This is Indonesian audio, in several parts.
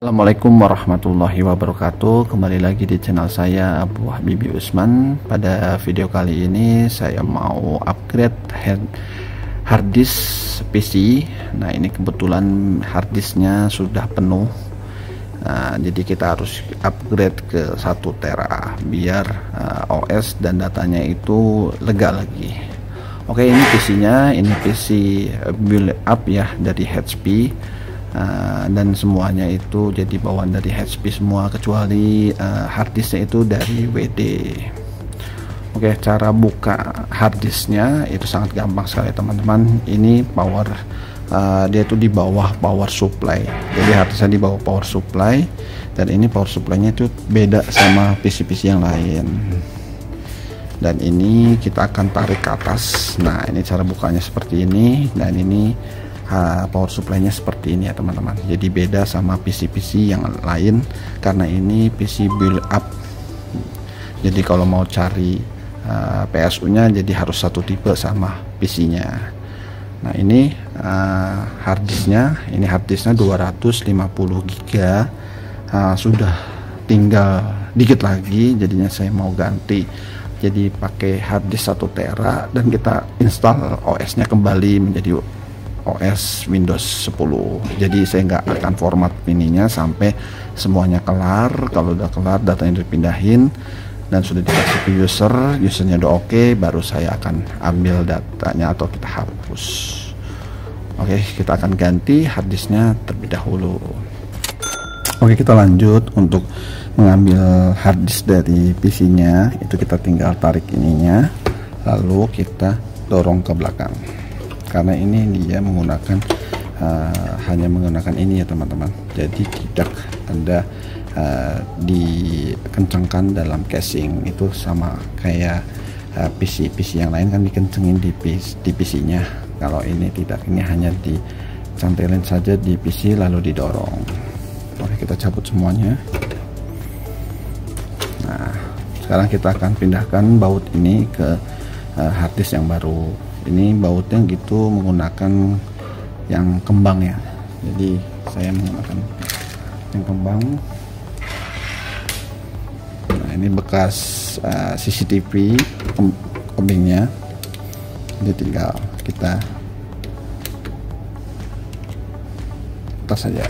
Assalamualaikum warahmatullahi wabarakatuh. Kembali lagi di channel saya Abu Habibi Usman. Pada video kali ini saya mau upgrade hard disk PC. Nah, ini kebetulan hard disknya sudah penuh. Nah, jadi kita harus upgrade ke 1 tera biar OS dan datanya itu lega lagi. Oke, ini PC-nya, ini PC build up ya dari HP. Dan semuanya itu jadi bawaan dari HP semua kecuali harddisknya itu dari WD. Oke, cara buka harddisknya itu sangat gampang sekali teman-teman. Ini power, dia itu di bawah power supply, jadi harddisknya di bawah power supply, dan ini power supply-nya itu beda sama PC-PC yang lain. Dan ini kita akan tarik ke atas. Nah, ini cara bukanya seperti ini, dan ini power supply-nya seperti ini ya teman-teman. Jadi beda sama PC-PC yang lain karena ini PC build up. Jadi kalau mau cari PSU-nya jadi harus satu tipe sama PC-nya. Nah, ini harddisknya, ini harddisknya 250 GB. Sudah tinggal dikit lagi, jadinya saya mau ganti. Jadi pakai harddisk 1 tera dan kita install OS-nya kembali menjadi OS Windows 10. Jadi saya nggak akan format ininya sampai semuanya kelar. Kalau udah kelar, datanya dipindahin dan sudah dikasih ke usernya udah oke, baru saya akan ambil datanya atau kita hapus. Oke, kita akan ganti harddisknya terlebih dahulu. Oke, kita lanjut untuk mengambil harddisk dari PC-nya. Itu kita tinggal tarik ininya, lalu kita dorong ke belakang. Karena ini dia menggunakan hanya menggunakan ini ya teman-teman, jadi tidak ada dikencangkan dalam casing. Itu sama kayak PC yang lain kan dikencengin di PC-nya. Kalau ini tidak, ini hanya dicantelin saja di PC lalu didorong. Oke, kita cabut semuanya. Nah, sekarang kita akan pindahkan baut ini ke harddisk yang baru. Ini bautnya gitu menggunakan yang kembang ya, jadi saya menggunakan yang kembang. Nah, ini bekas CCTV kembangnya, jadi tinggal kita lepas saja.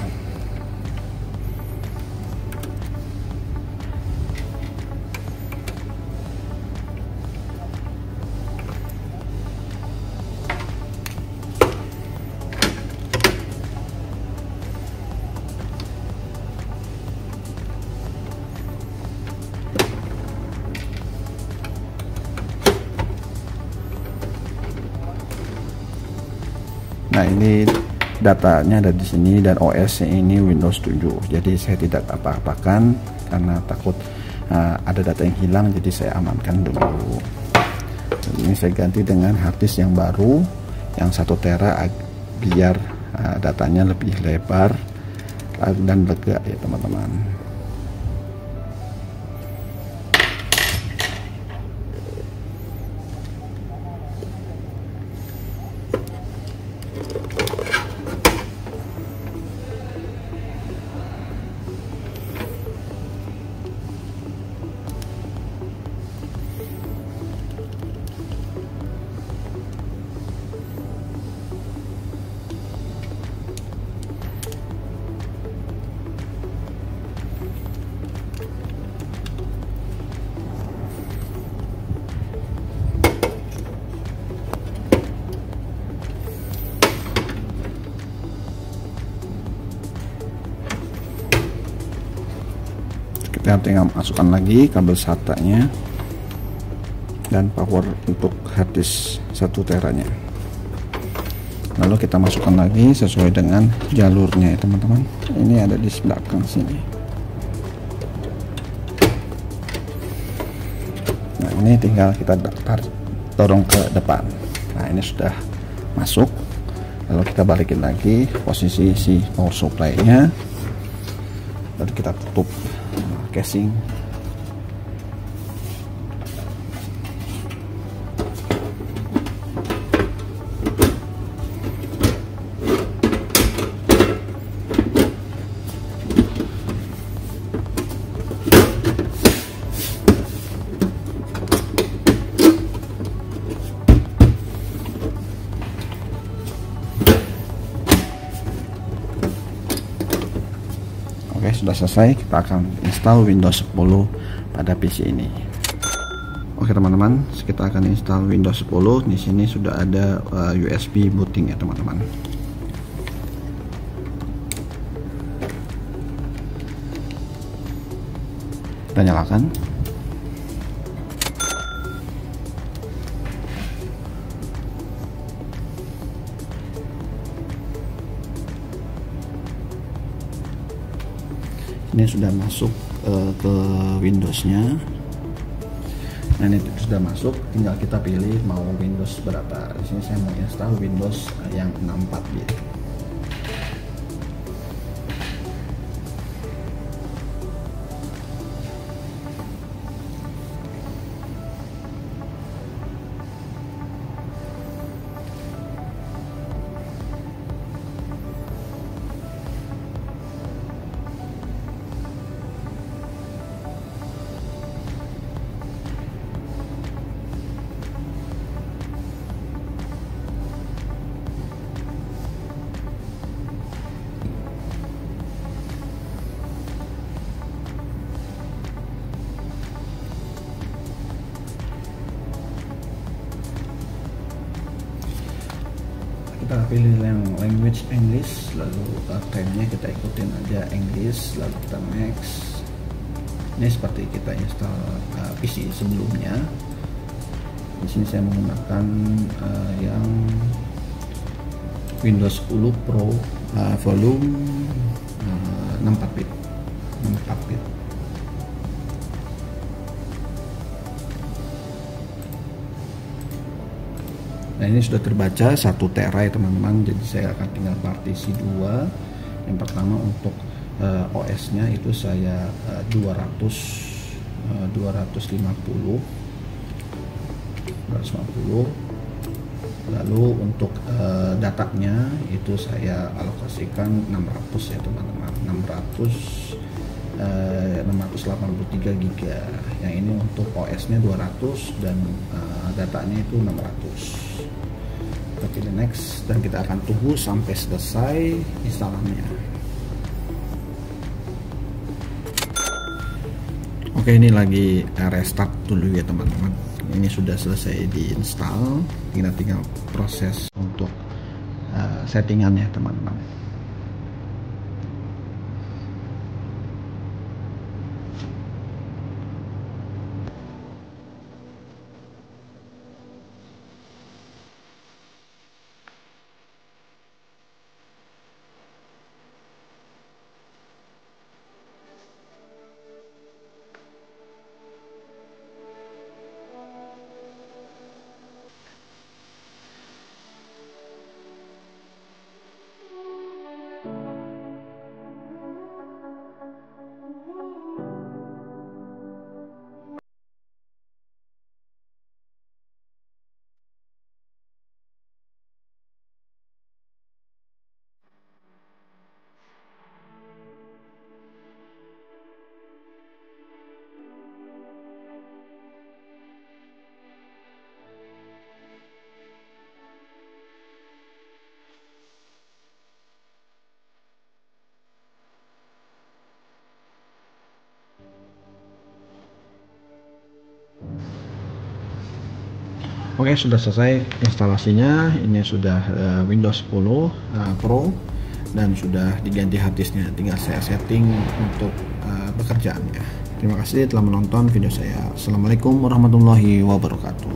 Nah, ini datanya ada di sini dan OS-nya ini Windows 7. Jadi saya tidak apa-apakan karena takut ada data yang hilang, jadi saya amankan dulu. Dan ini saya ganti dengan harddisk yang baru yang 1 tera biar datanya lebih lebar dan lega ya teman-teman. Kita tinggal masukkan lagi kabel SATA-nya dan power untuk harddisk 1 teranya. Lalu kita masukkan lagi sesuai dengan jalurnya ya teman-teman. Ini ada di belakang sini. Nah, ini tinggal kita dorong ke depan. Nah, ini sudah masuk. Lalu kita balikin lagi posisi si power supply-nya, lalu kita tutup casing. Oke, sudah selesai. Kita akan install Windows 10 pada PC ini. Oke teman-teman, kita akan install Windows 10. Di sini sudah ada USB booting ya teman-teman. Kita nyalakan. Ini sudah masuk ke Windows-nya. Nah, ini sudah masuk, tinggal kita pilih mau Windows berapa. Di sini saya mau install Windows yang 64 bit. Kita pilih yang language English, lalu time-nya kita ikutin aja English, lalu kita next. Ini seperti kita install PC sebelumnya. Di sini saya menggunakan yang Windows 10 Pro volume 64 bit. Nah, ini sudah terbaca 1 tera ya teman-teman, jadi saya akan tinggal partisi 2. Yang pertama untuk OS-nya itu saya 250. Lalu untuk datanya itu saya alokasikan 600 ya teman-teman, 683 GB. Yang ini untuk OS-nya 200 dan datanya itu 600. Kita pilih next dan kita akan tunggu sampai selesai instalannya. Oke, ini lagi restart dulu ya teman-teman. Ini sudah selesai diinstal, kita tinggal proses untuk settingannya teman-teman. Oke, sudah selesai instalasinya. Ini sudah Windows 10 Pro dan sudah diganti hard disknya. Tinggal saya setting untuk pekerjaannya. Terima kasih telah menonton video saya. Assalamualaikum warahmatullahi wabarakatuh.